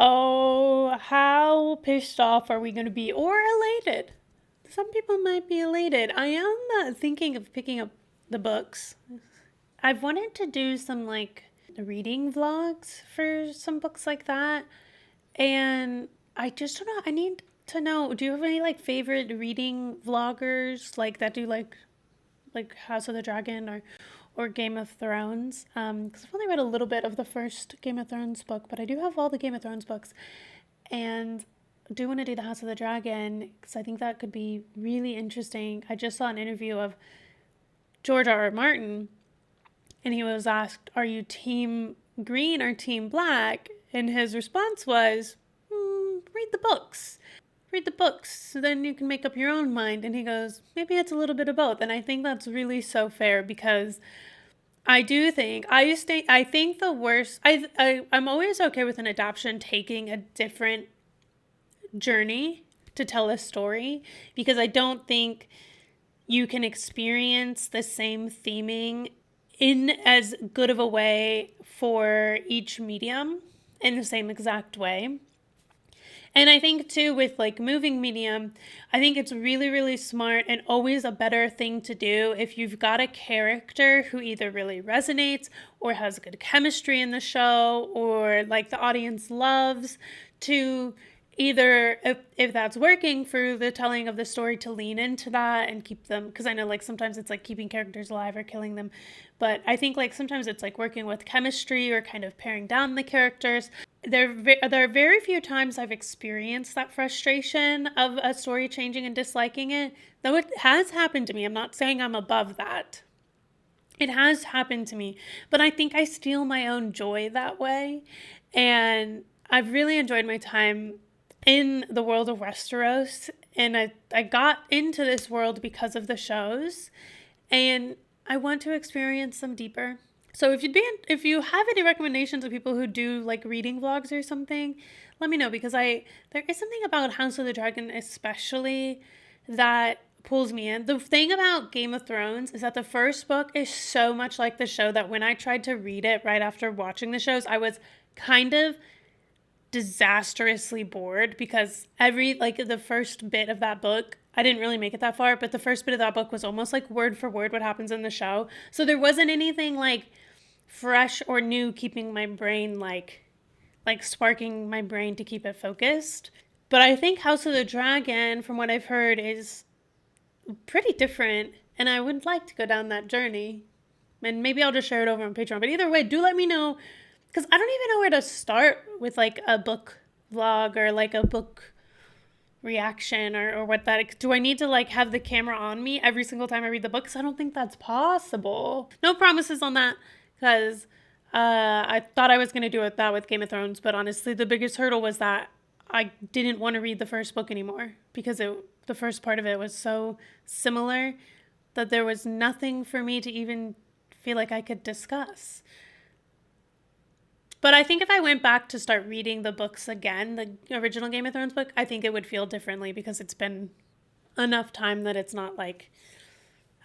Oh, how pissed off are we going to be? Or elated? Some people might be elated. I am thinking of picking up the books. I've wanted to do some like reading vlogs for some books like that. And I just don't know. I need to know, do you have any like favorite reading vloggers like that do like House of the Dragon or Game of Thrones? Because I've only read a little bit of the first Game of Thrones book, but I do have all the Game of Thrones books, and I do want to do the House of the Dragon because I think that could be really interesting. I just saw an interview of George R. R. Martin, and he was asked, "Are you Team Green or Team Black?" And his response was, "Read the books." Read the books, so then you can make up your own mind. And he goes, maybe it's a little bit of both. And I think that's really so fair, because I do think I think the worst I'm always okay with an adaptation taking a different journey to tell a story, because I don't think you can experience the same theming in as good of a way for each medium in the same exact way. And I think too, with like moving medium, I think it's really, really smart and always a better thing to do if you've got a character who either really resonates or has good chemistry in the show, or like the audience loves, to either, if that's working for the telling of the story, to lean into that and keep them, because I know like sometimes it's like keeping characters alive or killing them, but I think like sometimes it's like working with chemistry or kind of paring down the characters. There are very few times I've experienced that frustration of a story changing and disliking it, though it has happened to me. I'm not saying I'm above that. It has happened to me, but I think I steal my own joy that way. And I've really enjoyed my time in the world of Westeros, and I got into this world because of the shows, and I want to experience them deeper. So if you have any recommendations of people who do like reading vlogs or something, let me know, because there is something about House of the Dragon especially that pulls me in. The thing about Game of Thrones is that the first book is so much like the show that when I tried to read it right after watching the shows, I was kind of disastrously bored, because the first bit of that book, I didn't really make it that far, but the first bit of that book was almost like word for word what happens in the show. So there wasn't anything like fresh or new keeping my brain like sparking my brain to keep it focused. But I think House of the Dragon, from what I've heard, is pretty different, and I would like to go down that journey. And maybe I'll just share it over on Patreon. But either way, do let me know, because I don't even know where to start with like a book vlog or like a book reaction, or what that, do I need to like have the camera on me every single time I read the book? Because I don't think that's possible. No promises on that, because I thought I was going to do it that with Game of Thrones, but honestly the biggest hurdle was that I didn't want to read the first book anymore, because the first part of it was so similar that there was nothing for me to even feel like I could discuss. But I think if I went back to start reading the books again, the original Game of Thrones book, I think it would feel differently, because it's been enough time that it's not like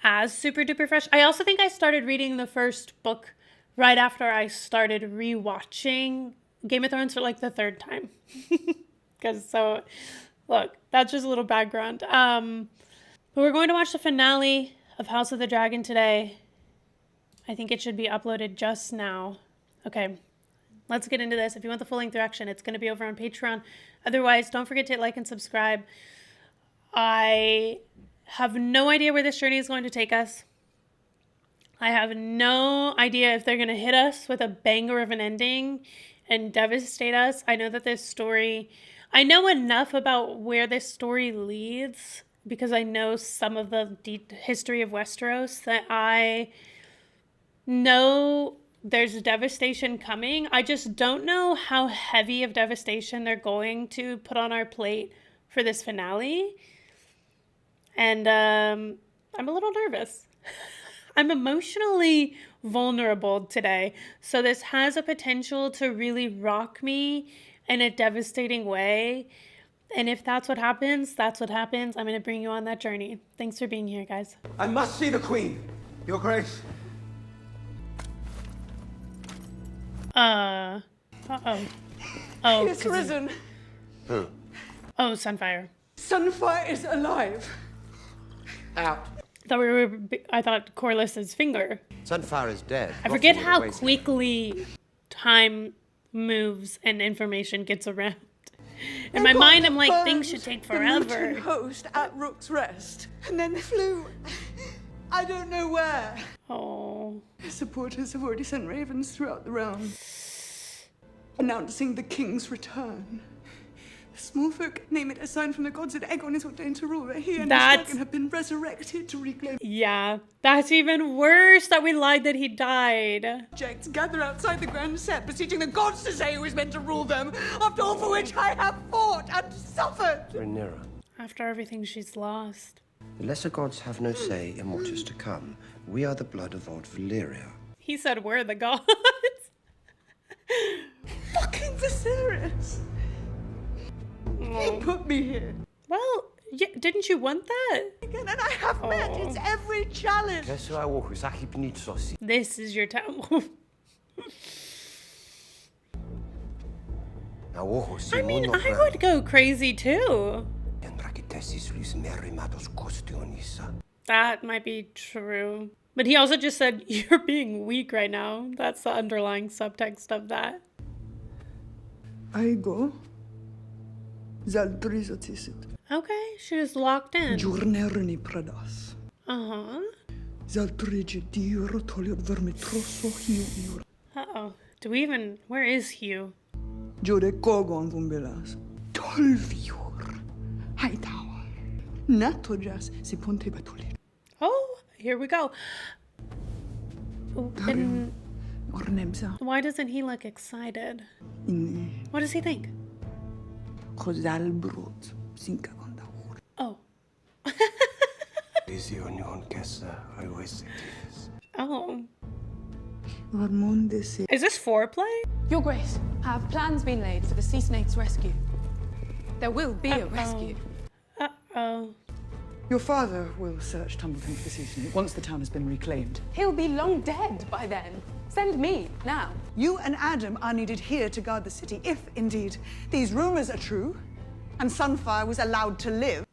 as super duper fresh. I also think I started reading the first book right after I started rewatching Game of Thrones for like the third time. Look, that's just a little background. But we're going to watch the finale of House of the Dragon today. I think it should be uploaded just now. Okay. Let's get into this. If you want the full-length reaction, it's going to be over on Patreon. Otherwise, don't forget to hit like and subscribe. I have no idea where this journey is going to take us. I have no idea if they're going to hit us with a banger of an ending and devastate us. I know that this story, I know enough about where this story leads, because I know some of the deep history of Westeros, that I know there's devastation coming. I just don't know how heavy of devastation they're going to put on our plate for this finale. And I'm a little nervous. I'm emotionally vulnerable today. So this has a potential to really rock me in a devastating way. And if that's what happens, that's what happens. I'm going to bring you on that journey. Thanks for being here, guys. I must see the Queen, Your Grace. Uh-oh. Oh, He has risen. Who? oh, Sunfire. Sunfire is alive. Out. I thought Corliss's finger. Sunfire is dead. I forget how quickly time moves and information gets around. In my mind, I'm like, things should take The forever. Luton host at Rook's Rest. And then they flew. I don't know where. Oh. His supporters have already sent ravens throughout the realm, announcing the king's return. The small folk name it a sign from the gods that Aegon is ordained to rule, that he and his dragon have been resurrected to reclaim. Yeah, that's even worse that we lied that he died. Subjects gather outside the grand set, beseeching the gods to say who is meant to rule them, after all for which I have fought and suffered. Rhaenyra, After everything she's lost. the lesser gods have no say in what is to come. We are the blood of old Valyria. He said we're the gods. Fucking Viserys! He put me here. Well, yeah, didn't you want that? Again, and I have met its every challenge. This is your time. I mean, I would go crazy too. That might be true. But he also just said, you're being weak right now. That's the underlying subtext of that. Aego. Zaldrizotisit. Okay, she was locked in. Giornerni pradas. Uh-huh. Zaldrigi diro toliot vermitroso hiu. Uh-oh. Do we even... Where is Hugh? Jode kogon vumbelas. 12 jor. Hightower. Natojas si ponte batulir. Oh, here we go. Ooh, and Ornebza. why doesn't he look excited? In What does he think? Kozalbrot. Sinka gondaur. Oh. Oh. Varmonde se. Is this foreplay? Your Grace, have plans been laid for the Sea Snake's rescue? There will be a rescue. Uh-oh. Your father will search Tumbleton for the sea snake once the town has been reclaimed. He'll be long dead by then. Send me, now. You and Adam are needed here to guard the city, if indeed these rumors are true, and Sunfire was allowed to live.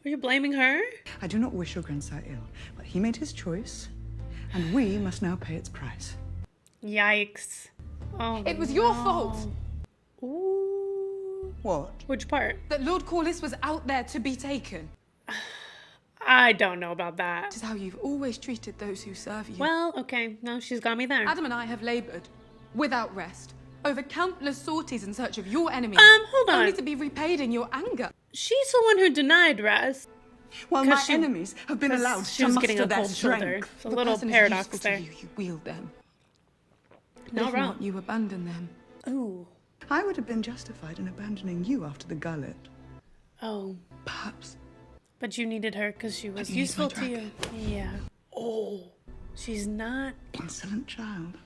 Are you blaming her? I do not wish your grandsire ill, but he made his choice, and we must now pay its price. Yikes. Oh, It was your fault Ooh. What? Which part? that Lord Corlys was out there to be taken. I don't know about that. This is how you've always treated those who serve you. Well, okay. No, she's got me there. Adam and I have labored, without rest, over countless sorties in search of your enemy. Hold on. Only to be repaid in your anger. She's the one who denied rest. While 'Cause my she- enemies have been 'cause allowed she to was muster getting a their cold shoulder. strength. It's a If little person is paradox useful to there. you, you wield them. Not if wrong. not, you abandon them. Ooh. I would have been justified in abandoning you after the gullet. Oh. Perhaps. But you needed her because she was you need useful my to you. Yeah. Oh. She's not. Insolent child.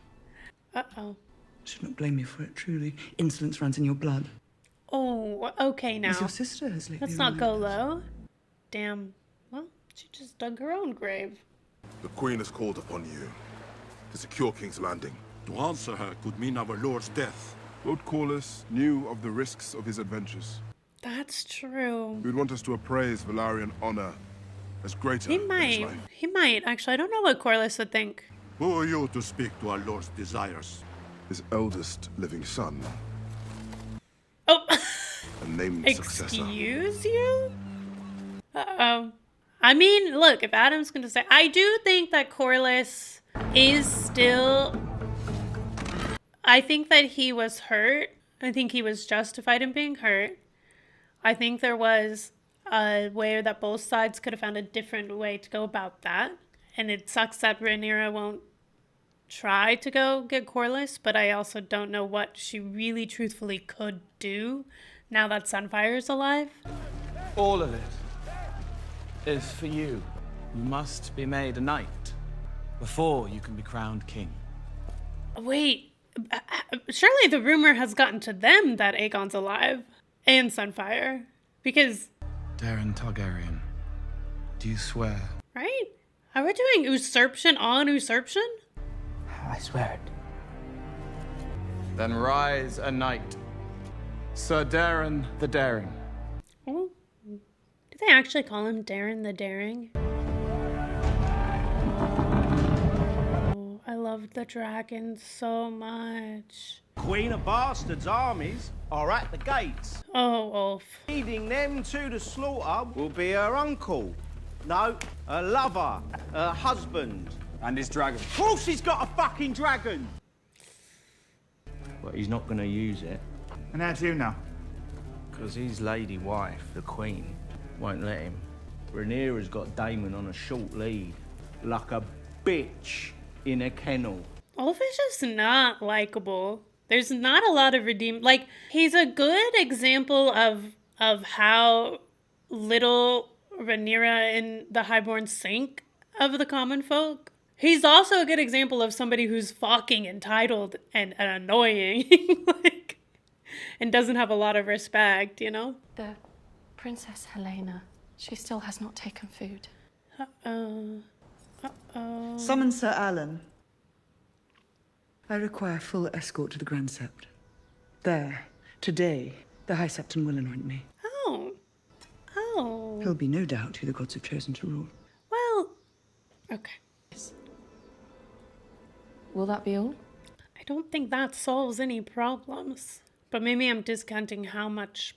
Uh-oh. Should not blame you for it, truly. Insolence runs in your blood. Oh, okay now. As your sister has lately Let's not go reminded us. low. Damn. Well, she just dug her own grave. The Queen has called upon you to secure King's Landing. To answer her could mean our Lord's death. Lord Corlys knew of the risks of his adventures. That's true. He would want us to appraise Valyrian honor as greater He than his might. life. He might. Actually, I don't know what Corlys would think. Who are you to speak to our Lord's desires? His eldest living son, Oh. a named successor. Excuse you? Uh-oh. I mean, look, if Adam's going to say... I do think that Corlys is still... I think that he was hurt. I think he was justified in being hurt. I think there was a way that both sides could have found a different way to go about that. And it sucks that Rhaenyra won't try to go get Corlys, but I also don't know what she really truthfully could do now that Sunfire's alive. All of it is for you. You must be made a knight before you can be crowned king. Wait, surely the rumor has gotten to them that Aegon's alive and Sunfire, because, Darren Targaryen, do you swear? right? Are we doing usurpation on usurpation? I swear it. Then rise a knight. Sir Darren the Daring. Oh, do they actually call him Darren the Daring? Oh, I love the dragon so much. Queen of Bastards' armies are at the gates. Oh, Wolf. Leading them to the slaughter will be her uncle. No, her lover, her husband. And his dragon. Of course he's got a fucking dragon! But he's not gonna use it. And how do you know? Because his lady wife, the Queen, won't let him. Rhaenyra's got Daemon on a short lead, like a bitch in a kennel. Wolf is just not likable. There's not a lot of redeem. Like, he's a good example of how little Rhaenyra and the Highborn think of the common folk. He's also a good example of somebody who's fucking entitled and annoying, like, and doesn't have a lot of respect, you know? The Princess Helena, she still has not taken food. Uh-oh. Uh-oh. Summon Sir Alan. I require full escort to the Grand Sept. There, today, the High Septon will anoint me. Oh. Oh. He'll be no doubt who the gods have chosen to rule. Well, okay. Will that be all? I don't think that solves any problems. But maybe I'm discounting how much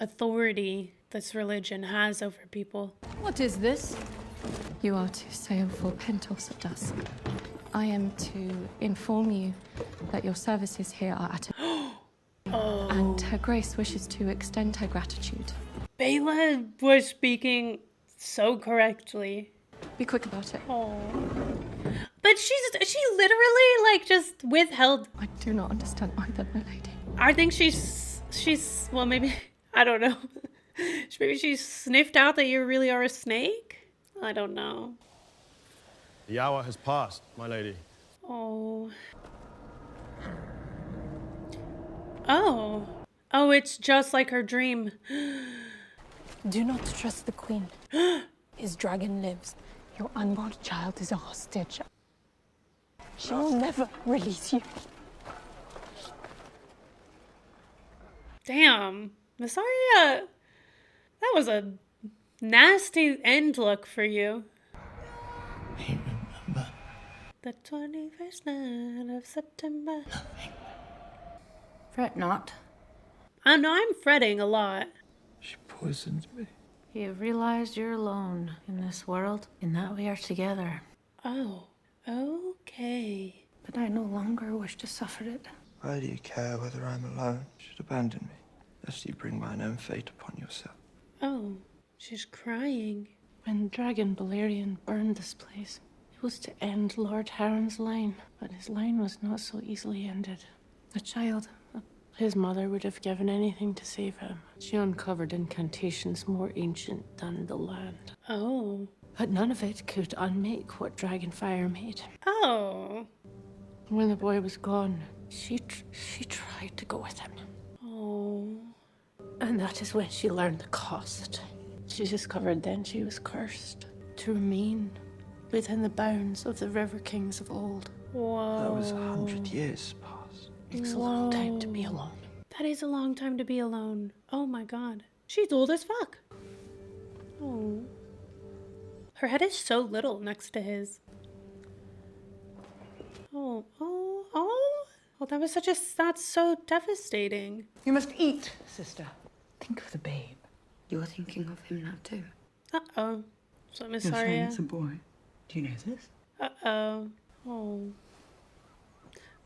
authority this religion has over people. What is this? You are to sail for Pentos at dusk. I am to inform you that your services here are at a... Oh. And Her Grace wishes to extend her gratitude. Bela was speaking so correctly. Be quick about it. Oh. But she literally, like, just withheld. I do not understand either, my lady. I think she's, well, maybe, I don't know. Maybe she sniffed out that you really are a snake? I don't know. The hour has passed, my lady. Oh. Oh. Oh, it's just like her dream. Do not trust the queen. His dragon lives. Your unborn child is a hostage. She will never release you. Damn. Mysaria, that was a nasty end look for you. I remember. The 21st night of September. Fret not. I know I'm fretting a lot. She poisoned me. You have realized you're alone in this world, and that we are together. Oh, okay. But I no longer wish to suffer it. Why do you care whether I'm alone? You should abandon me, lest you bring mine own fate upon yourself. Oh, she's crying. When Dragon Balerion burned this place, it was to end Lord Harren's line, but his line was not so easily ended. The child, his mother would have given anything to save him. She uncovered incantations more ancient than the land. Oh. But none of it could unmake what Dragonfire made. Oh. When the boy was gone, she tried to go with him. Oh. And that is when she learned the cost. She discovered then she was cursed to remain within the bounds of the River Kings of old. Whoa. That was 100 years past. It's a long time to be alone. That is a long time to be alone. Oh my god. She's old as fuck. Oh. Her head is so little next to his. Oh, oh, oh. Oh, that was that's so devastating. You must eat, sister. Think of the babe. You're thinking of him now too. Uh-oh. So Miss You're saying Arya. it's a boy. Do you know this? Uh-oh. Oh.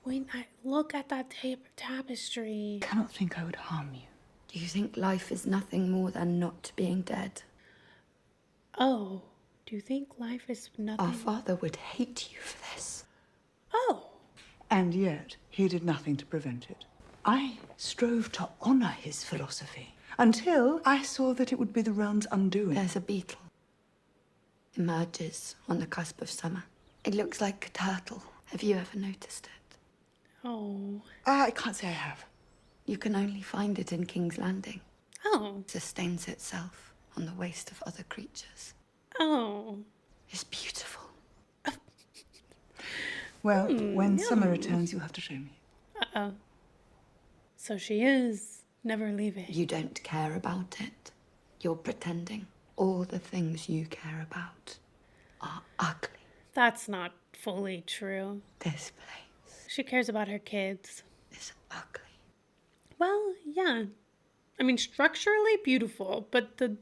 Wait, look at that tapestry. I cannot think I would harm you. Do you think life is nothing more than not being dead? Oh. Do you think life is nothing? Our father would hate you for this. Oh. And yet, he did nothing to prevent it. I strove to honor his philosophy until I saw that it would be the realm's undoing. There's a beetle. Emerges on the cusp of summer. It looks like a turtle. Have you ever noticed it? Oh. I can't say I have. You can only find it in King's Landing. Oh. It sustains itself on the waste of other creatures. Oh. It's beautiful. Well, when summer returns, you'll have to show me. Uh-oh. So she is never leaving. You don't care about it. You're pretending. All the things you care about are ugly. That's not fully true. This place. She cares about her kids. It's ugly. Well, yeah. I mean, structurally beautiful, but the...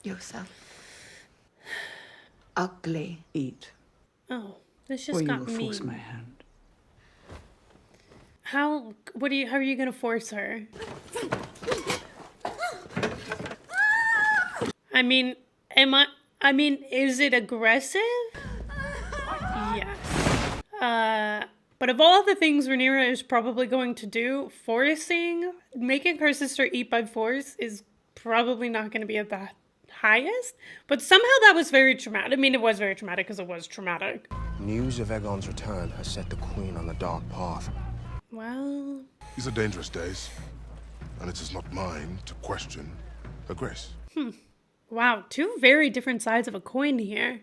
Yourself. Ugly. Eat. Oh, this just Or you got will mean. force my hand. How are you gonna force her? I mean, is it aggressive? Yes. But of all the things Rhaenyra is probably going to do, making her sister eat by force is probably not going to be at the highest. But somehow that was very traumatic. I mean, it was very traumatic because it was traumatic. News of Aegon's return has set the Queen on the dark path. Well... These are dangerous days, and it is not mine to question her grace. Wow, two very different sides of a coin here.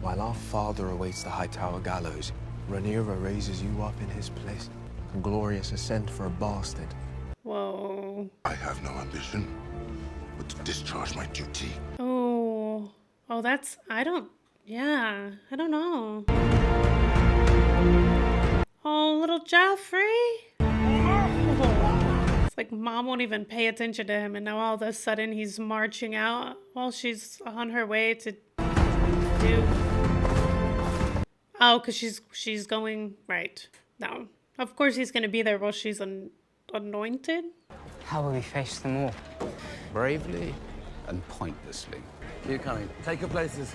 While our father awaits the Hightower gallows, Rhaenyra raises you up in his place. A glorious ascent for a bastard. Whoa. I have no ambition, but to discharge my duty. Oh, that's... I don't know. Oh, little Joffrey. Oh. It's like mom won't even pay attention to him, and now all of a sudden he's marching out while she's on her way to do... Oh, because she's going... Right. No. Of course he's going to be there while she's anointed. How will we face them all? Bravely and pointlessly. Keep coming. Take your places.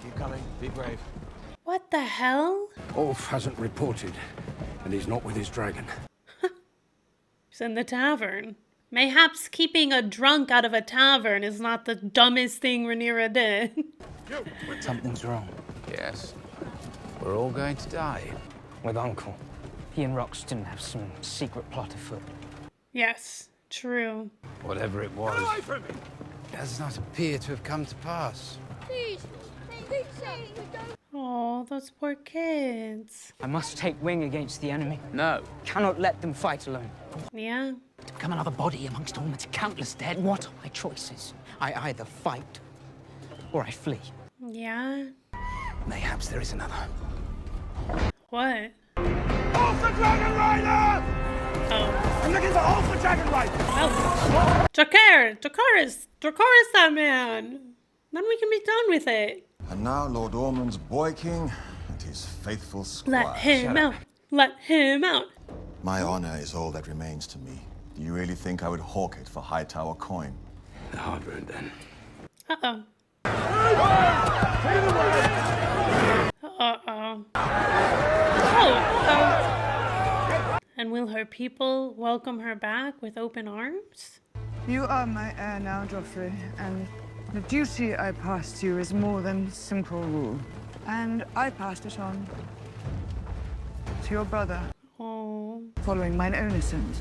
Keep coming. Be brave. What the hell? Ulf hasn't reported, and he's not with his dragon. He's in the tavern. Mayhaps keeping a drunk out of a tavern is not the dumbest thing Rhaenyra did. Something's wrong. Yes. We're all going to die. With Uncle. He and Roxton have some secret plot afoot. Yes, true. Whatever it was, does not appear to have come to pass. Please, Oh, those poor kids. I must take wing against the enemy. No. Cannot let them fight alone. Yeah. To become another body amongst all its countless dead. What are my choices? I either fight or I flee. Yeah. Mayhaps there is another. What? Off the Dragon Rider! Oh. I'm looking for Off the Dragon Rider! Oh. Dracarys that man. Then we can be done with it. And now Lord Ormond's boy king and his faithful squire. Let him out. Let him out. My honor is all that remains to me. Do you really think I would hawk it for Hightower coin? Harbour it then. Uh-oh. Uh-oh. Oh. And will her people welcome her back with open arms? You are my heir now, Joffrey, and the duty I passed you is more than simple rule. And I passed it on to your brother. Oh. Following mine own ascent.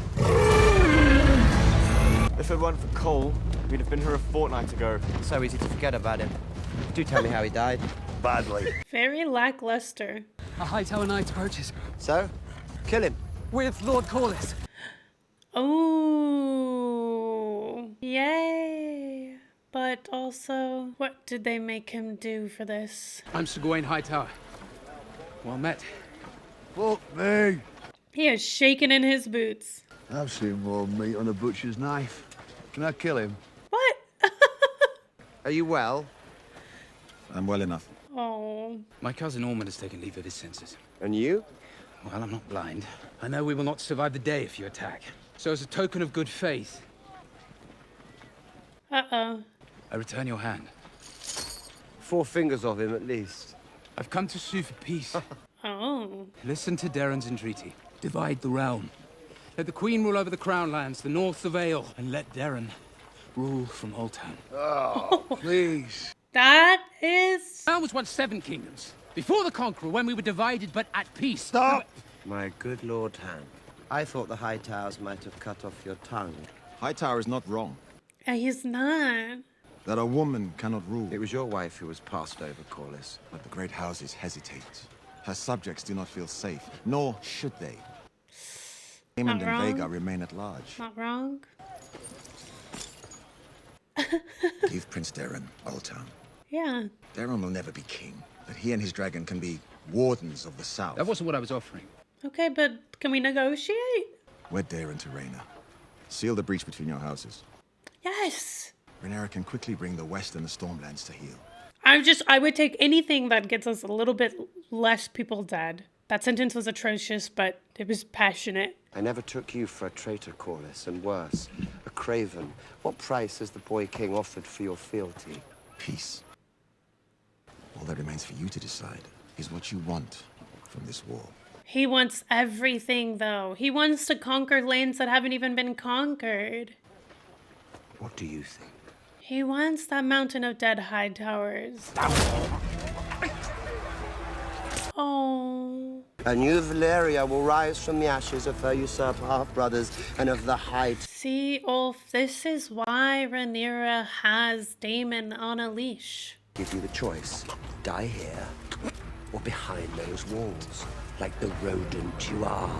If it weren't for Cole, we'd have been here a fortnight ago. So easy to forget about him. Do tell me how he died. Badly. Very lackluster. A Hightower Knight approaches. So? Kill him. With Lord Corlys. Oh. Yay. But also, what did they make him do for this? I'm Sir Gawain Hightower. Well met. Fuck me. He is shaking in his boots. I've seen more meat on a butcher's knife. Can I kill him? What? Are you well? I'm well enough. Oh. My cousin Ormond has taken leave of his senses. And you? Well, I'm not blind. I know we will not survive the day if you attack. So as a token of good faith... Uh-oh. I return your hand. 4 fingers of him, at least. I've come to sue for peace. Oh. Listen to Darren's entreaty. Divide the realm. Let the Queen rule over the Crown Lands, the north of Vale, and let Darren rule from Old Town. Oh, please. That is... Realm was once 7 kingdoms. Before the Conqueror, when we were divided but at peace. Stop! My good Lord Han. I thought the Hightowers might have cut off your tongue. Hightower is not wrong. He's not. That a woman cannot rule. It was your wife who was passed over, Corlys. But the great houses hesitate. Her subjects do not feel safe, nor should they. Raymond and wrong. Vega remain at large. Not wrong. Give Prince Darren Old Town. Yeah. Darren will never be king, but he and his dragon can be wardens of the South. That wasn't what I was offering. Okay, but can we negotiate? Wed Darren to Rhaena. Seal the breach between your houses. Yes. Rhaenyra can quickly bring the West and the Stormlands to heel. I would take anything that gets us a little bit less people dead. That sentence was atrocious, but it was passionate. I never took you for a traitor, Corlys, and worse, a craven. What price has the boy king offered for your fealty? Peace. All that remains for you to decide is what you want from this war. He wants everything, though. He wants to conquer lands that haven't even been conquered. What do you think? He wants that mountain of dead high towers. Oh. A new Valyria will rise from the ashes of her usurper half-brothers and of the High... See, Ulf, this is why Rhaenyra has Daemon on a leash. Give you the choice. Die here or behind those walls, like the rodent you are.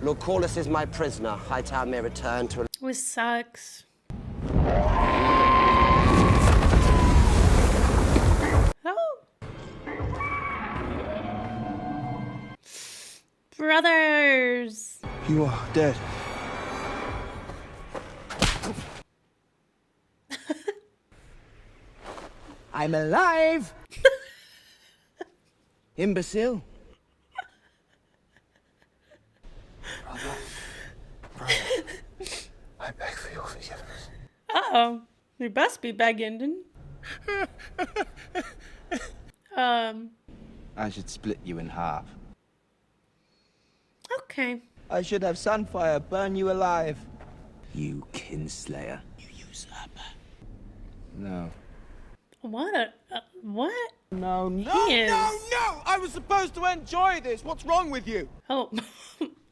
Lord Corlys is my prisoner. Hightower may return to... Which sucks. Oh. Brothers. You are dead. I'm alive! Imbecile. Brother, I beg for your forgiveness. Uh-oh. You best be begging. I should split you in half. Okay. I should have Sunfire burn you alive. You kinslayer. You usurper. No. What? What? No, no, no! I was supposed to enjoy this. What's wrong with you? Oh.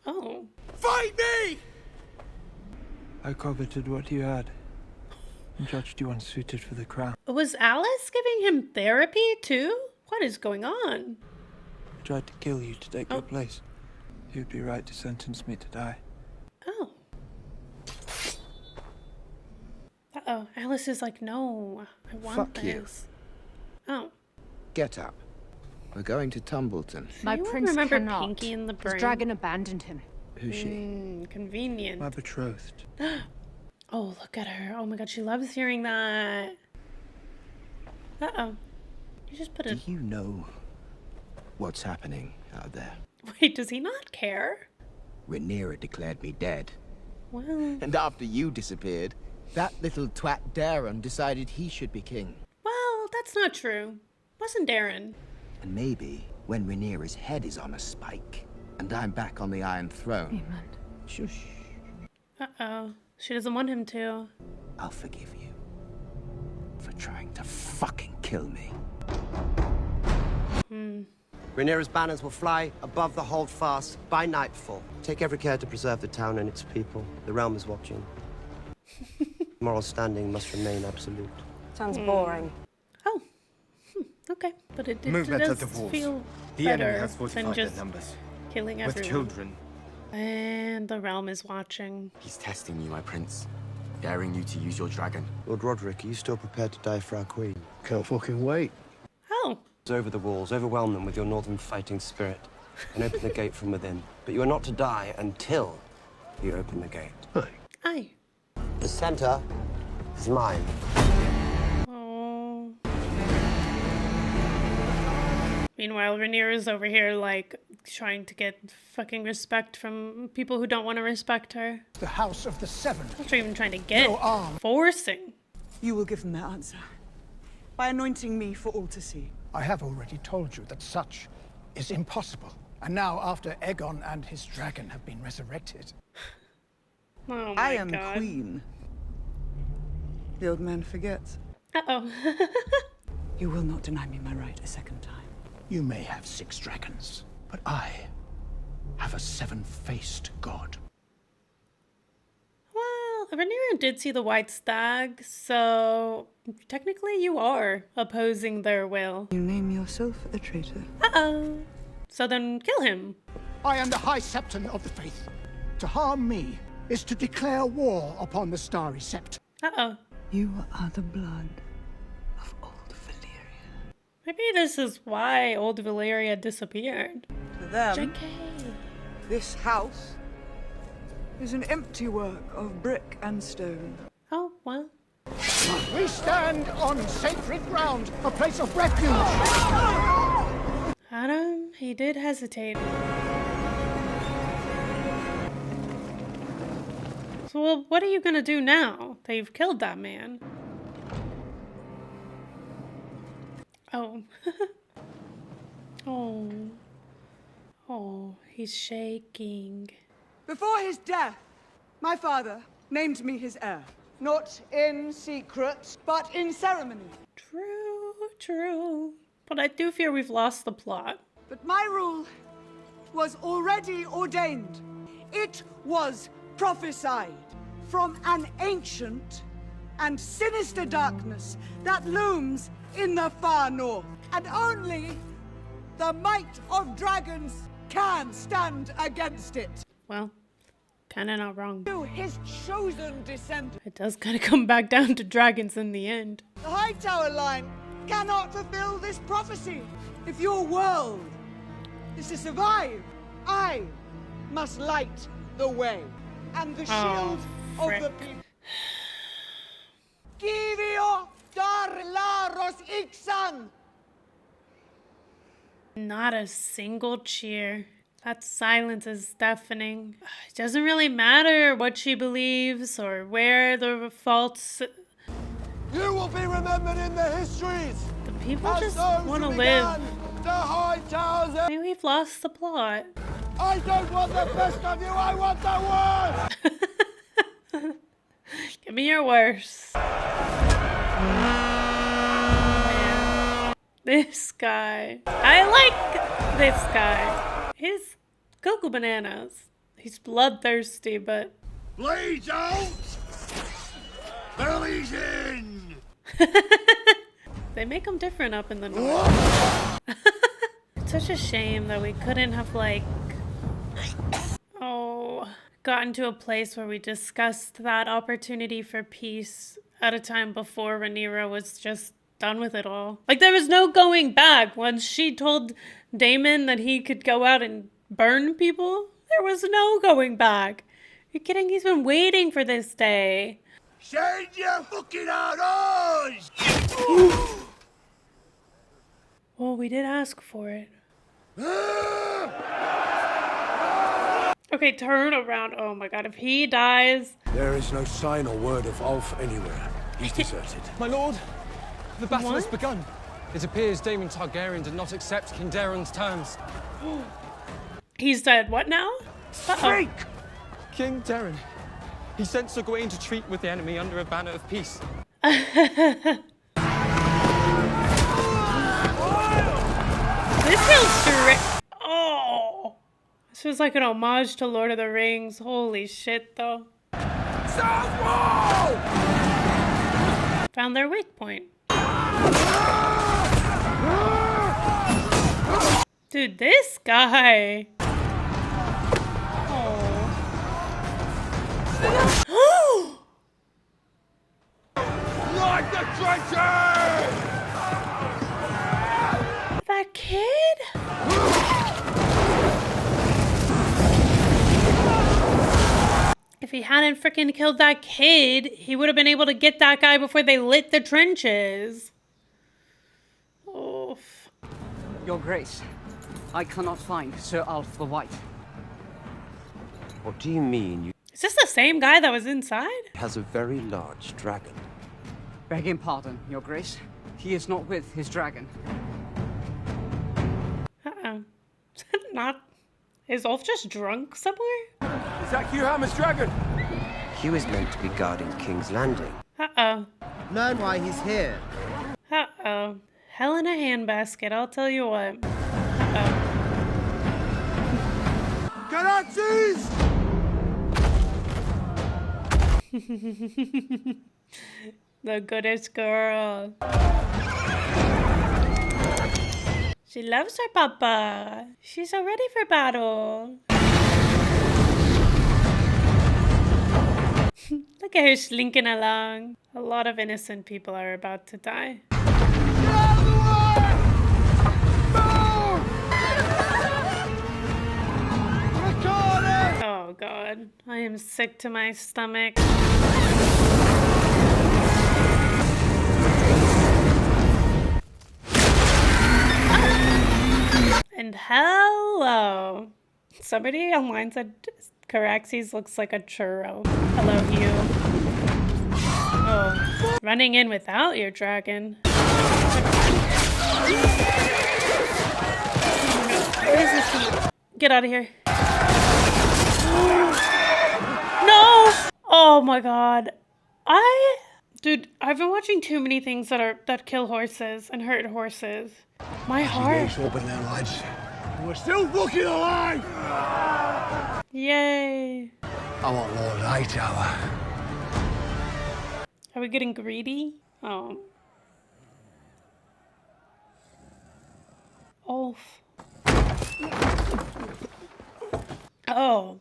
Oh. Fight me! I coveted what you had and judged you unsuited for the crown. Was Alice giving him therapy too? What is going on? I tried to kill you to take your place. You'd be right to sentence me to die. Oh. Uh-oh. Alice is like, no, I want Fuck this. you. Oh. Get up. We're going to Tumbleton. My prince remember cannot. Pinky in the His brain. dragon abandoned him. Who's she? Convenient. My betrothed. Oh, look at her. Oh my god, she loves hearing that. Uh-oh. You just put Do a... you know what's happening out there? Wait, does he not care? Rhaenyra declared me dead. Well... And after you disappeared, that little twat Darren decided he should be king. Well, that's not true. Wasn't Darren. And maybe when Rhaenyra's head is on a spike, and I'm back on the Iron Throne. Amen. Shush. Uh-oh. She doesn't want him to. I'll forgive you for trying to fucking kill me. Rhaenyra's banners will fly above the holdfast by nightfall. Take every care to preserve the town and its people. The realm is watching. Moral standing must remain absolute. Sounds boring. Oh. Okay. But it Movement does of the wolves. feel The enemy better has than fortified just their numbers. killing With everyone. children. And the realm is watching. He's testing you, my prince. Daring you to use your dragon. Lord Roderick, are you still prepared to die for our queen? Can't fucking wait. Oh. Over the walls, overwhelm them with your northern fighting spirit, and open the gate from within. But you are not to die until you open the gate. Aye. The center is mine. Oh. Meanwhile, Rhaenyra's over here, like, trying to get fucking respect from people who don't want to respect her. The House of the Seven. Not even trying to get. No arm. Forcing. You will give them their answer by anointing me for all to see. I have already told you that such is impossible. And now, after Aegon and his dragon have been resurrected... Oh my I am God. queen. The old man forgets. Uh-oh. You will not deny me my right a second time. You may have 6 dragons, but I have a 7-faced god. Well, Rhaenyra did see the white stag, so technically you are opposing their will. You name yourself a traitor. Uh-oh. So then kill him. I am the High Septon of the Faith. To harm me is to declare war upon the Starry Sept. Uh-oh. You are the blood of old Valyria. Maybe this is why old Valyria disappeared. To them, JK. this house is an empty work of brick and stone. Oh, well. We stand on sacred ground, a place of refuge. Adam, he did hesitate. So, well, what are you gonna do now that you've killed that man? Oh. Oh. Oh, he's shaking. Before his death, my father named me his heir. Not in secret, but in ceremony. True, true. But I do fear we've lost the plot. But my rule was already ordained. It was prophesied from an ancient and sinister darkness that looms in the far north. And only the might of dragons can stand against it. Well, kinda not wrong. To his chosen descendant. It does kinda come back down to dragons in the end. The Hightower line cannot fulfill this prophecy. If your world is to survive, I must light the way. And the shield of the people. Givio dar laros ixan. Not a single cheer. That silence is deafening. It doesn't really matter what she believes or where the faults. You will be remembered in the histories. The people just want to live. The high towers. Maybe we've lost the plot. I don't want the best of you. I want the worst. Give me your worst. This guy. I like this guy. He's cuckoo bananas. He's bloodthirsty, but... Bleeds out! Bellies in! They make him different up in the north. It's such a shame that we couldn't have, like... gotten to a place where we discussed that opportunity for peace at a time before Rhaenyra was just done with it all. Like, there was no going back. Once she told Daemon that he could go out and burn people, there was no going back. You're kidding? He's been waiting for this day. Send your fucking outdoors! Well, we did ask for it. Okay, turn around. Oh my god, if he dies... There is no sign or word of Ulf anywhere. He's deserted. My lord, the battle has What? begun. It appears Daemon Targaryen did not accept King Daeron's terms. He said what now? Speak! King Daeron. He sent Sir Gawain to treat with the enemy under a banner of peace. This feels straight. Oh, this feels like an homage to Lord of the Rings. Holy shit, though. South Wall! Found their weak point. Dude, this guy. Oh. Like the trenches! That kid? If he hadn't freaking killed that kid, he would have been able to get that guy before they lit the trenches. Oof. Your Grace, I cannot find Sir Ulf the White. What do you mean? You Is this the same guy that was inside? has a very large dragon. Begging pardon, Your Grace. He is not with his dragon. Uh-oh. Is that not... Is Ulf just drunk somewhere? Is that Hugh Hammer's dragon? Hugh is meant to be guarding King's Landing. Uh-oh. Learn why he's here. Uh-oh. Hell in a handbasket, I'll tell you what. Uh-oh. Galaxies! The goodest girl. She loves her papa. She's so ready for battle. at her slinking along. A lot of innocent people are about to die. Oh god, I am sick to my stomach. And hello. Somebody online said Caraxes looks like a churro. Hello, you. Oh, running in without your dragon. Where is this? Get out of here. No! Oh my god. Dude, I've been watching too many things that kill horses and hurt horses. My heart. Open their lives. We're still fucking alive! Yay. I want Lord Hightower. Are we getting greedy? Oh. Oh. Oh.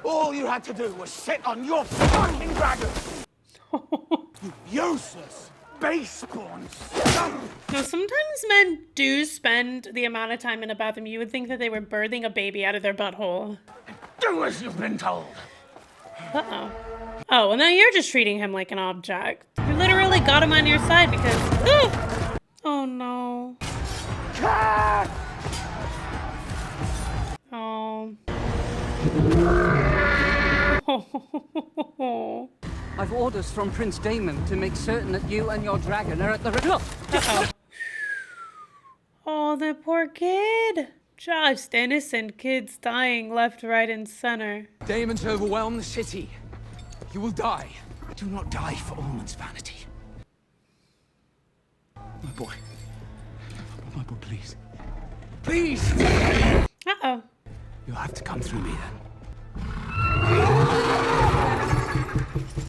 All you had to do was sit on your fucking dragon! You useless, base-born scum! Now, sometimes men do spend the amount of time in a bathroom. You would think that they were birthing a baby out of their butthole. Do as you've been told! Uh-oh. Oh, well now you're just treating him like an object. You literally got him on your side because... Ooh! Oh no. Oh. I've orders from Prince Daemon to make certain that you and your dragon are at the... Uh-oh. Oh, that poor kid. Just innocent kids dying left, right, and center. Daemons overwhelm the city. You will die. Do not die for Ormond's vanity. My boy. My boy, please. Please! Uh-oh. You'll have to come through me then.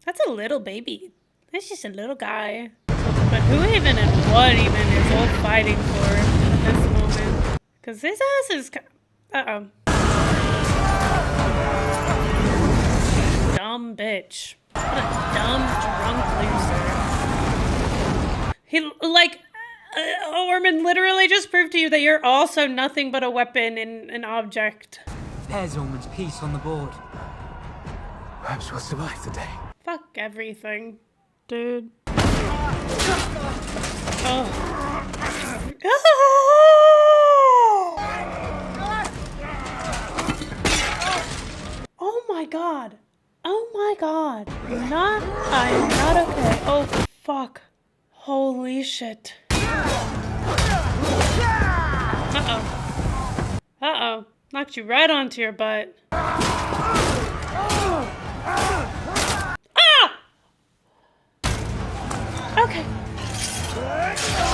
That's a little baby. That's just a little guy. But who even and what even is all fighting for in this moment? Because his ass is... Uh-oh. Dumb bitch. What a dumb, drunk loser. He, like... Ormond literally just proved to you that you're also nothing but a weapon and an object. There's Ormond's piece on the board. Perhaps we'll survive the day. Fuck everything, dude. Oh. Oh my god. Oh my god. I'm not okay. Oh fuck. Holy shit. Uh-oh. Uh-oh. Knocked you right onto your butt. Ah! Okay.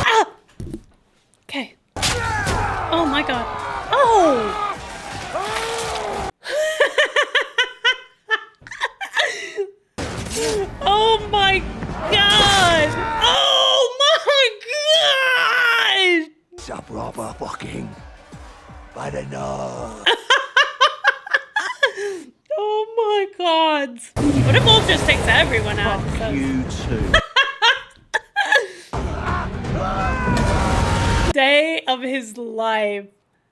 Ah! Okay. Oh my god. Oh! Oh my god! Oh my god! It's a proper fucking by the nose. Oh my god! What if Wolf just takes everyone out? Fuck you too. Day of his life.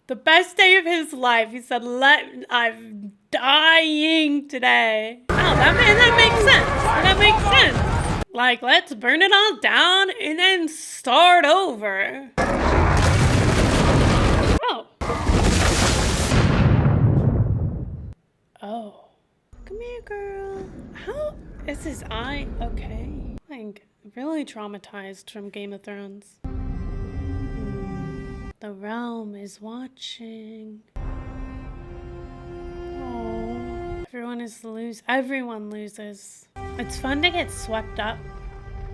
The best day of his life. He said, I'm dying today. Oh, that makes sense. That makes sense. Like, let's burn it all down and then start over. Oh. Oh. Come here, girl. How is his eye okay? Like, really traumatized from Game of Thrones. The realm is watching. Oh, everyone loses. It's fun to get swept up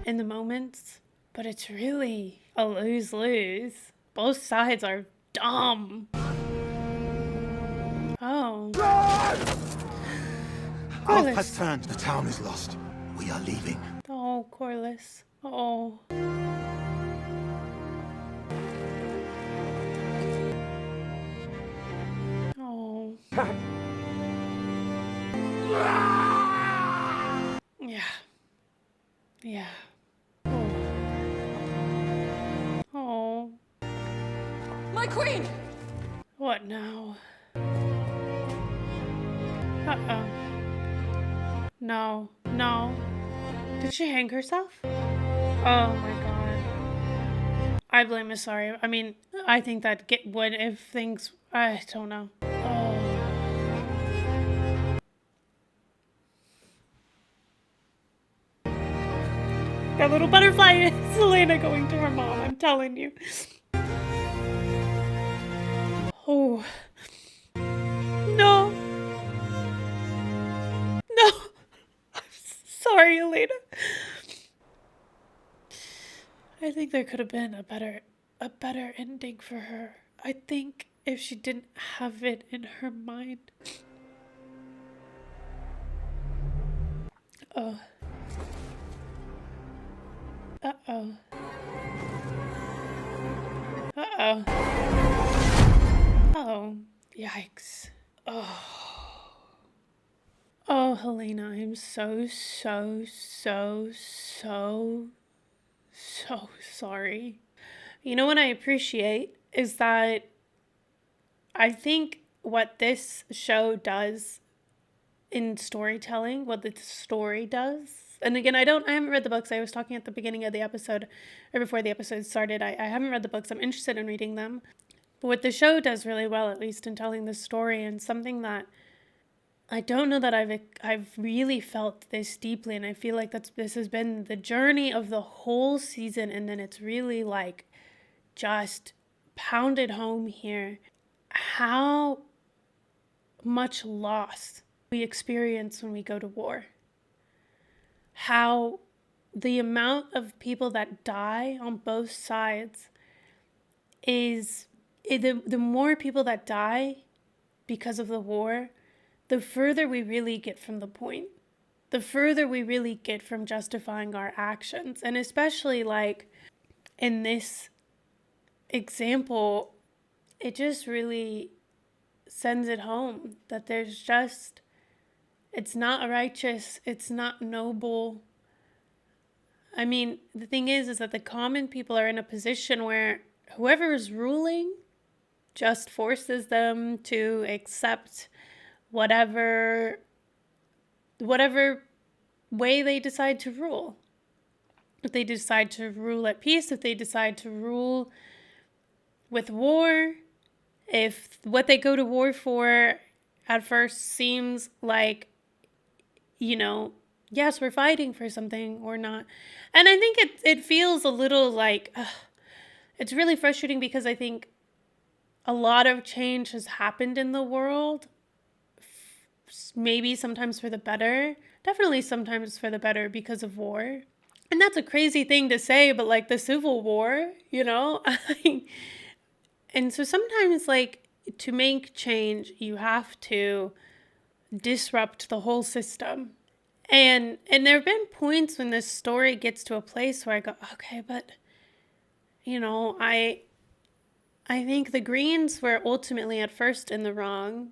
in the moments, but it's really a lose-lose. Both sides are dumb. Oh. Alf has turned. The town is lost. We are leaving. Oh, Corliss. Oh. Oh. Yeah. Oh. My queen! What now? Uh-oh. No. No. Did she hang herself? Oh my god. I blame Miss Sorry. I mean, I think that would if things. I don't know. Oh. That little butterfly is Selena going to her mom, I'm telling you. Oh. No. No. I'm sorry, Elena. I think there could have been a better ending for her. I think if she didn't have it in her mind. Oh. Uh-oh. Uh-oh. Oh. Yikes. Oh. Oh, Helena, I'm so sorry. You know what I appreciate is that I think what this show does in storytelling, what the story does, and again, I haven't read the books. I was talking at the beginning of the episode, or before the episode started, I haven't read the books. I'm interested in reading them. But what the show does really well, at least in telling the story, and something that I don't know that I've really felt this deeply, and I feel like this has been the journey of the whole season, and then it's really like just pounded home here how much loss we experience when we go to war. How the amount of people that die on both sides is the more people that die because of the war, the further we really get from the point. The further we really get from justifying our actions. And especially like in this example, it just really sends it home that it's not righteous, it's not noble. I mean, the thing is that the common people are in a position where whoever is ruling just forces them to accept whatever way they decide to rule. If they decide to rule at peace, if they decide to rule with war, if what they go to war for at first seems like, yes, we're fighting for something or not. And I think it feels a little like, it's really frustrating because I think a lot of change has happened in the world. Maybe sometimes for the better, definitely sometimes for the better because of war. And that's a crazy thing to say, but like the Civil War, and so sometimes like to make change, you have to disrupt the whole system. And there have been points when this story gets to a place where I go, okay, but I think the Greens were ultimately at first in the wrong.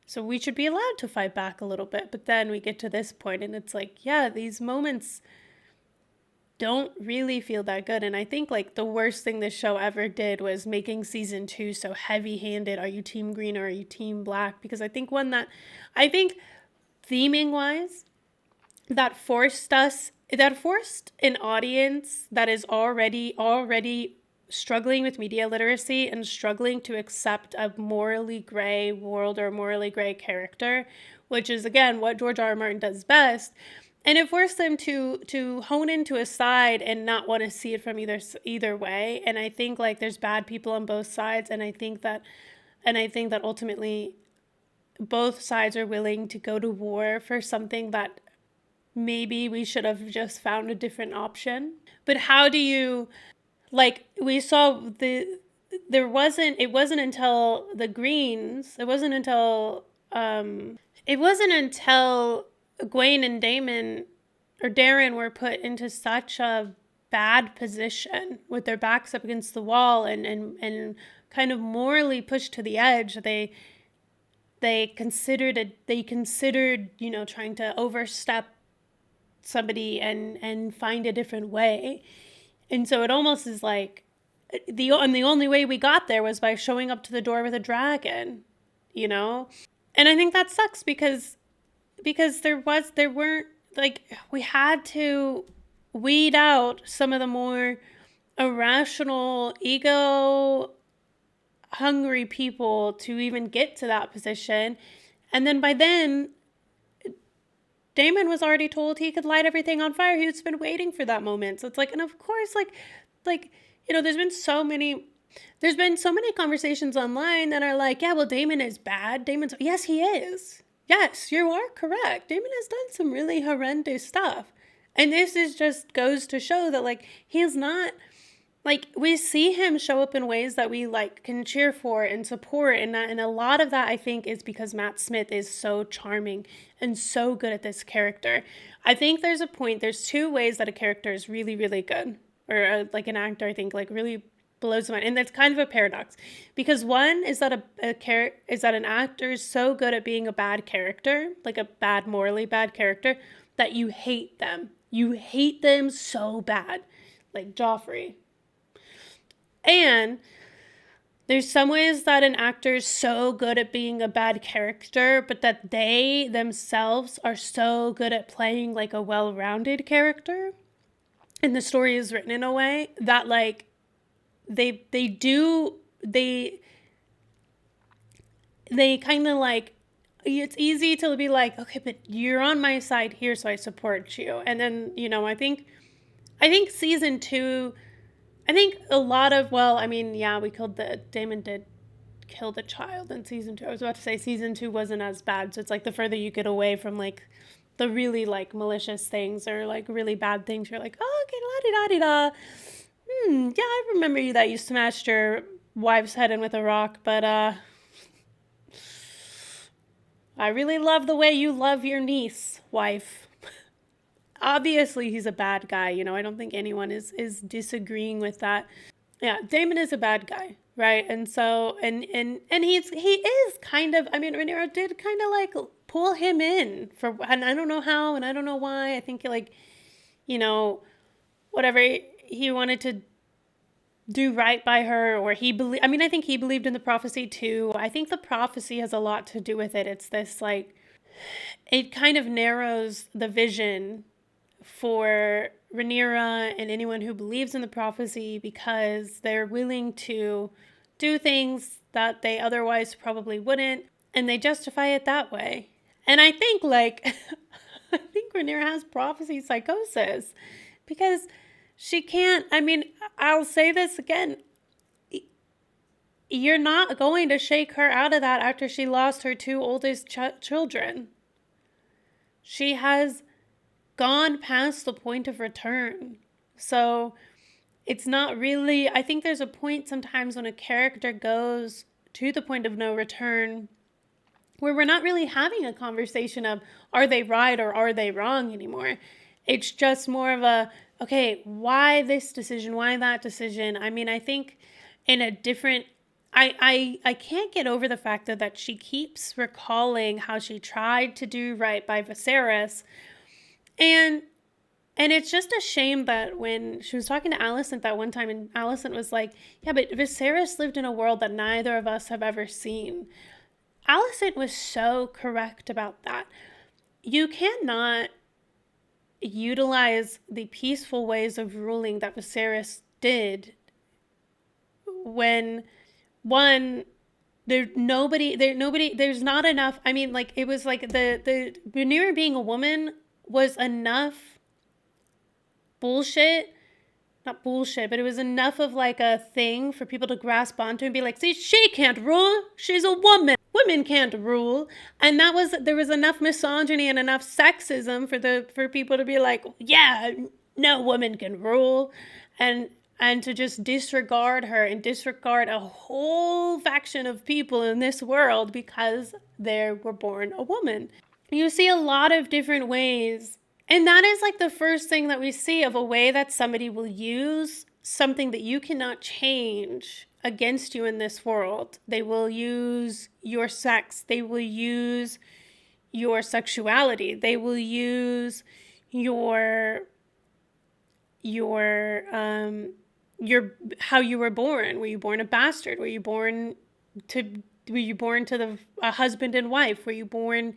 So we should be allowed to fight back a little bit. But then we get to this point and it's like, yeah, these moments don't really feel that good. And I think like the worst thing this show ever did was making season 2 so heavy-handed. Are you team green or are you team black? Because I think theming wise, that forced an audience that is already struggling with media literacy and struggling to accept a morally gray world or a morally gray character, which is again what George R. R. Martin does best. And it forced them to hone into a side and not want to see it from either way. And I think like there's bad people on both sides, and I think that ultimately both sides are willing to go to war for something that maybe we should have just found a different option. But how do you, like we saw it wasn't until the Greens, it wasn't until Gwen and Darren were put into such a bad position with their backs up against the wall and kind of morally pushed to the edge. They considered trying to overstep somebody and find a different way. And so it almost is like the only way we got there was by showing up to the door with a dragon, you know? And I think that sucks because there weren't, like, we had to weed out some of the more irrational, ego hungry people to even get to that position. And then by then, Daemon was already told he could light everything on fire. He's been waiting for that moment. So it's like, and of course, like, you know, there's been so many conversations online that are like, yeah, well, Daemon is bad. Yes, he is. Yes, you are correct. Daemon has done some really horrendous stuff. And this is just goes to show that, like, he's not, like, we see him show up in ways that we, like, can cheer for and support. And a lot of that, I think, is because Matt Smith is so charming and so good at this character. I think there's two ways that a character is really, really good. Or, like, an actor, I think, like, really blows the mind. And that's kind of a paradox. Because one is that an actor is so good at being a bad character, like a bad, morally bad character, that you hate them. You hate them so bad. Like Joffrey. And there's some ways that an actor is so good at being a bad character, but that they themselves are so good at playing like a well-rounded character. And the story is written in a way that, like, they kind of, like, it's easy to be like, okay, but you're on my side here, so I support you. And then, you know, I think season 2, I think a lot of, well, I mean, yeah, Daemon did kill the child in season 2. I was about to say season 2 wasn't as bad. So it's like the further you get away from, like, the really, like, malicious things or, like, really bad things, you're like, oh, okay, la-di-da-di-da. Yeah, I remember you that you smashed your wife's head in with a rock, but I really love the way you love your niece, wife. Obviously, he's a bad guy, you know, I don't think anyone is disagreeing with that. Yeah, Daemon is a bad guy, right? And so, and he is kind of, I mean, Rhaenyra did kind of, like, pull him in and I don't know how, and I don't know why. I think, like, you know, whatever, he wanted to do right by her, or I think he believed in the prophecy too. I think the prophecy has a lot to do with it. It's this, like, it kind of narrows the vision for Rhaenyra and anyone who believes in the prophecy, because they're willing to do things that they otherwise probably wouldn't, and they justify it that way. And I think, like, I think Rhaenyra has prophecy psychosis, because she can't, I mean, I'll say this again, you're not going to shake her out of that after she lost her 2 oldest children. She has gone past the point of return. So it's not really, I think there's a point sometimes when a character goes to the point of no return where we're not really having a conversation of are they right or are they wrong anymore. It's just more of a, okay, why this decision? Why that decision? I mean, I think in a different, I can't get over the fact that she keeps recalling how she tried to do right by Viserys. And it's just a shame that when she was talking to Alicent that one time, and Alicent was like, yeah, but Viserys lived in a world that neither of us have ever seen. Alicent was so correct about that. You cannot utilize the peaceful ways of ruling that Viserys did when, one, there's not enough. I mean, like, it was like the Rhaenyra being a woman was enough bullshit. Not bullshit, but it was enough of, like, a thing for people to grasp onto and be like, see, she can't rule. She's a woman. Women can't rule. And there was enough misogyny and enough sexism for people to be like, yeah, no woman can rule. And to just disregard her and disregard a whole faction of people in this world because they were born a woman. You see a lot of different ways. And that is, like, the first thing that we see of a way that somebody will use something that you cannot change against you in this world. They will use your sex. They will use your sexuality. They will use your how you were born. Were you born a bastard? Were you born to a husband and wife? Were you born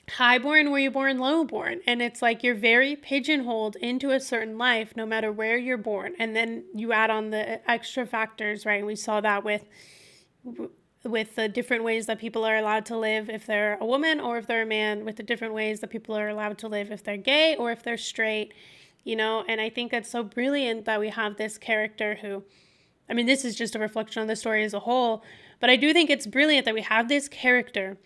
highborn? Were you born lowborn? And it's like you're very pigeonholed into a certain life no matter where you're born. And then you add on the extra factors, right? And we saw that with the different ways that people are allowed to live if they're a woman or if they're a man, with the different ways that people are allowed to live if they're gay or if they're straight, you know. And I think it's so brilliant that we have this character who, I mean, this is just a reflection on the story as a whole, but I do think it's brilliant that we have this character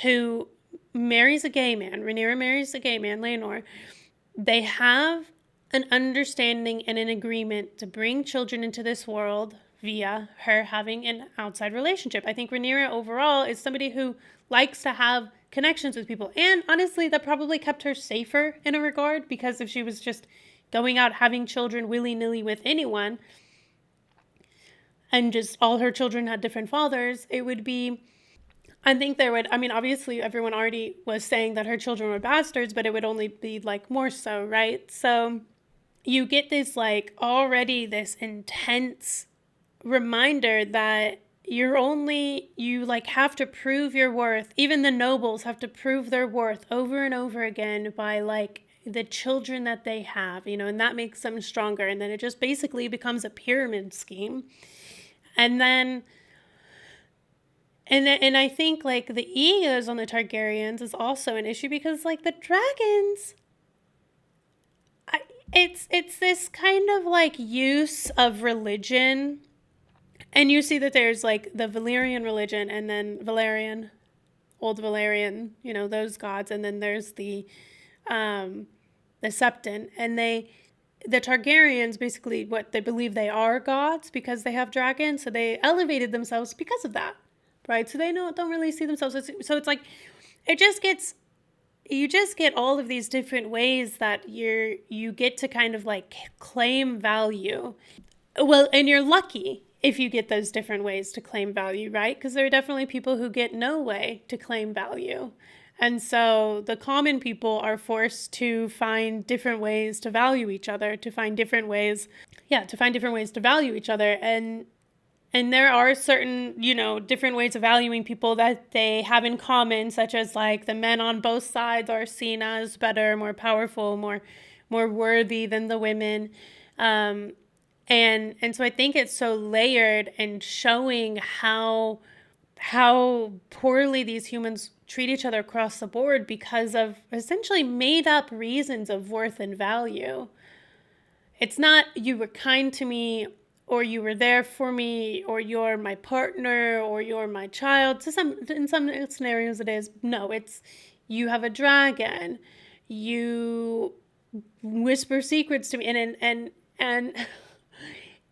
who marries a gay man. Rhaenyra marries a gay man, Laenor. They have an understanding and an agreement to bring children into this world via her having an outside relationship. I think Rhaenyra overall is somebody who likes to have connections with people. And honestly, that probably kept her safer in a regard, because if she was just going out having children willy-nilly with anyone and just all her children had different fathers, it would be, I think there would, I mean, obviously everyone already was saying that her children were bastards, but it would only be like more so, right? So you get this like already this intense reminder that you like have to prove your worth. Even the nobles have to prove their worth over and over again by like the children that they have, you know, and that makes them stronger. And then it just basically becomes a pyramid scheme. And I think like the egos on the Targaryens is also an issue, because like the dragons, it's this kind of like use of religion. And you see that there's like the Valyrian religion and then Valerian, old Valerian, you know, those gods. And then there's the Septon. And the Targaryens, basically what they believe they are gods because they have dragons. So they elevated themselves because of that, right? So they don't really see themselves as, so it's like, you just get all of these different ways that you get to kind of like claim value. Well, and you're lucky if you get those different ways to claim value, right? Because there are definitely people who get no way to claim value. And so the common people are forced to find different ways to value each other, to find different ways to value each other. And there are certain, you know, different ways of valuing people that they have in common, such as like the men on both sides are seen as better, more powerful, more worthy than the women. And so I think it's so layered and showing how poorly these humans treat each other across the board because of essentially made up reasons of worth and value. It's not you were kind to me, or you were there for me, or you're my partner, or you're my child. In some scenarios it is. No, it's you have a dragon. You whisper secrets to me, and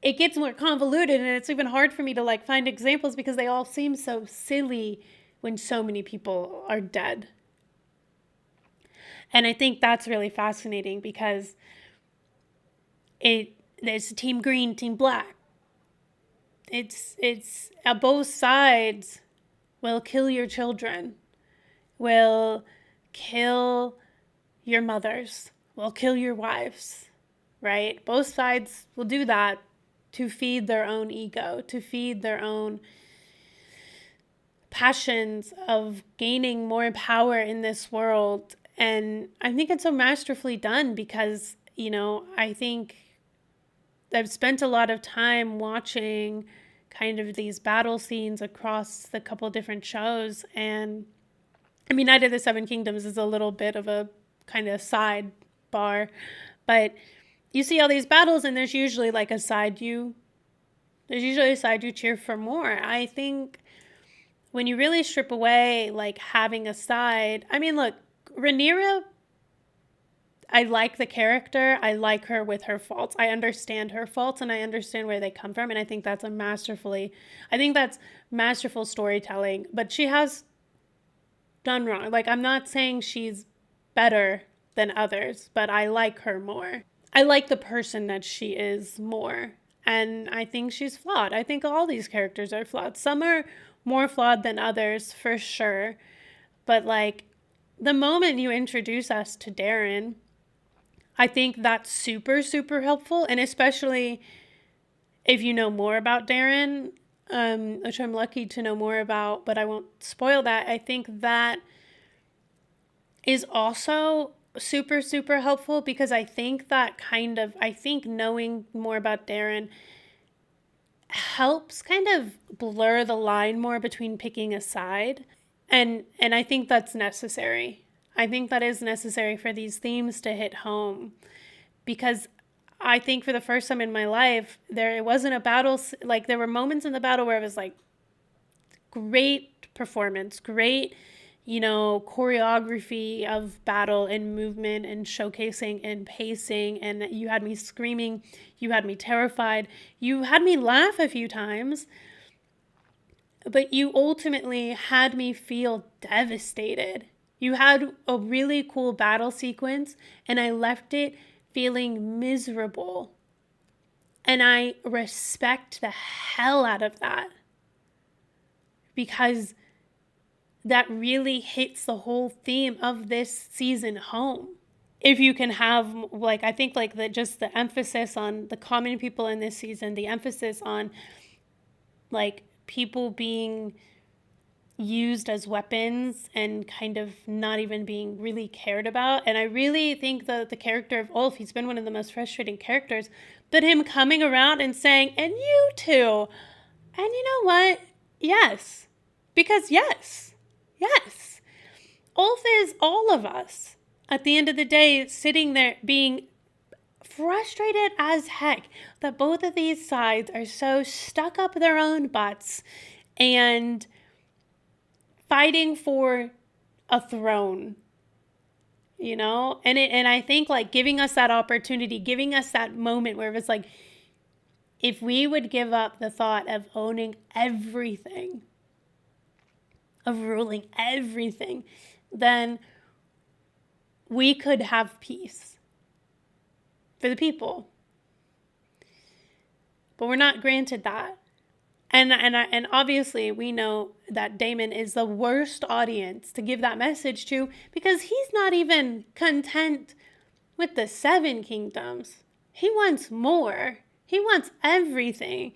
it gets more convoluted, and it's even hard for me to like find examples because they all seem so silly when so many people are dead. And I think that's really fascinating because there's team green, team black. It's both sides will kill your children, will kill your mothers, will kill your wives, right? Both sides will do that to feed their own ego, to feed their own passions of gaining more power in this world. And I think it's so masterfully done because, you know, I think I've spent a lot of time watching kind of these battle scenes across the couple different shows. And I mean, Night of the Seven Kingdoms is a little bit of a kind of sidebar, but you see all these battles and there's usually like a side you cheer for more. I think when you really strip away like having a side, I mean, look, Rhaenyra, I like the character. I like her with her faults. I understand her faults and I understand where they come from. And I think that's masterful storytelling, but she has done wrong. Like, I'm not saying she's better than others, but I like her more. I like the person that she is more. And I think she's flawed. I think all these characters are flawed. Some are more flawed than others, for sure. But, like, the moment you introduce us to Darren, I think that's super, super helpful. And especially if you know more about Darren, which I'm lucky to know more about, but I won't spoil that. I think that is also super, super helpful, because I think knowing more about Darren helps kind of blur the line more between picking a side. And I think that's necessary. I think that is necessary for these themes to hit home, because I think for the first time in my life, it wasn't a battle. Like, there were moments in the battle where it was like, great performance, great, choreography of battle and movement and showcasing and pacing. And you had me screaming. You had me terrified. You had me laugh a few times. But you ultimately had me feel devastated. You had a really cool battle sequence, and I left it feeling miserable. And I respect the hell out of that, because that really hits the whole theme of this season home. If you can have, like, I think, like, just the emphasis on the common people in this season, the emphasis on, like, people being used as weapons and kind of not even being really cared about. And I really think that the character of Ulf, he's been one of the most frustrating characters, but him coming around and saying, and you too. And you know what? Yes. Because yes. Ulf is all of us. At the end of the day, sitting there being frustrated as heck that both of these sides are so stuck up their own butts and fighting for a throne, and I think, like, giving us that opportunity, giving us that moment where it was like, if we would give up the thought of owning everything, of ruling everything, then we could have peace for the people. But we're not granted that. And obviously we know that Daemon is the worst audience to give that message to, because he's not even content with the 7 kingdoms. He wants more. He wants everything.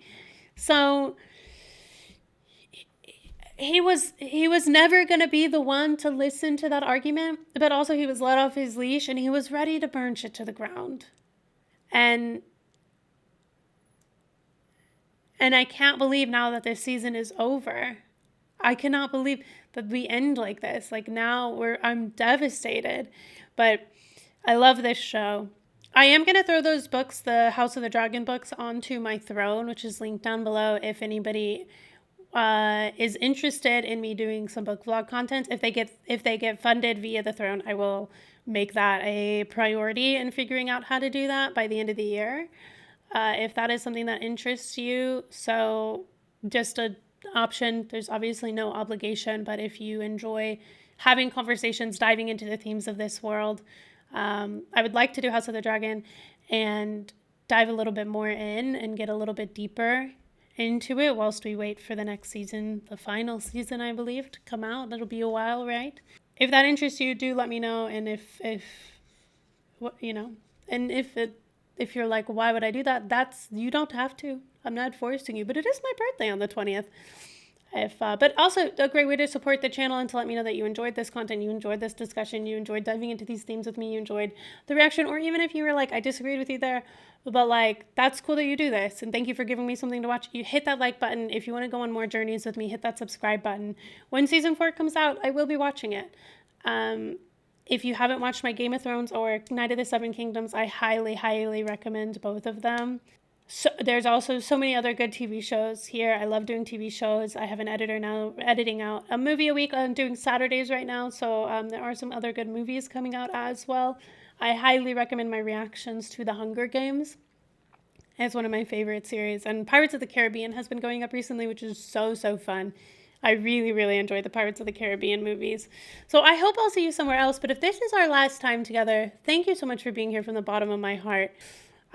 So he was never going to be the one to listen to that argument, but also he was let off his leash and he was ready to burn shit to the ground. And I can't believe now that this season is over. I cannot believe that we end like this. Like, now I'm devastated. But I love this show. I am going to throw those books, the House of the Dragon books, onto my throne, which is linked down below if anybody is interested in me doing some book vlog content. If they get funded via the throne, I will make that a priority in figuring out how to do that by the end of the year. If that is something that interests you. So just an option. There's obviously no obligation, but if you enjoy having conversations, diving into the themes of this world, I would like to do House of the Dragon and dive a little bit more in and get a little bit deeper into it whilst we wait for the next season, the final season, I believe, to come out. That'll be a while, right? If that interests you, do let me know. And if you're like, why would I do that? You don't have to. I'm not forcing you, but it is my birthday on the 20th. But also a great way to support the channel and to let me know that you enjoyed this content, you enjoyed this discussion, you enjoyed diving into these themes with me, you enjoyed the reaction, or even if you were like, I disagreed with you there, but like, that's cool that you do this, and thank you for giving me something to watch. You hit that like button. If you want to go on more journeys with me, hit that subscribe button. When season 4 comes out, I will be watching it. If you haven't watched my Game of Thrones or Knight of the Seven Kingdoms, I highly, highly recommend both of them. So there's also so many other good TV shows here. I love doing TV shows. I have an editor now editing out a movie a week. I'm doing Saturdays right now, so there are some other good movies coming out as well. I highly recommend my reactions to The Hunger Games. It's one of my favorite series. And Pirates of the Caribbean has been going up recently, which is so, so fun. I really, really enjoy the Pirates of the Caribbean movies. So I hope I'll see you somewhere else. But if this is our last time together, thank you so much for being here from the bottom of my heart.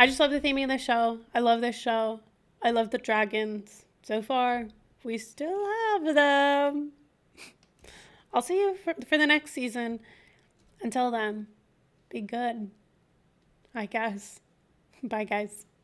I just love the theming of the show. I love this show. I love the dragons. So far, we still have them. I'll see you for the next season. Until then, be good, I guess. Bye, guys.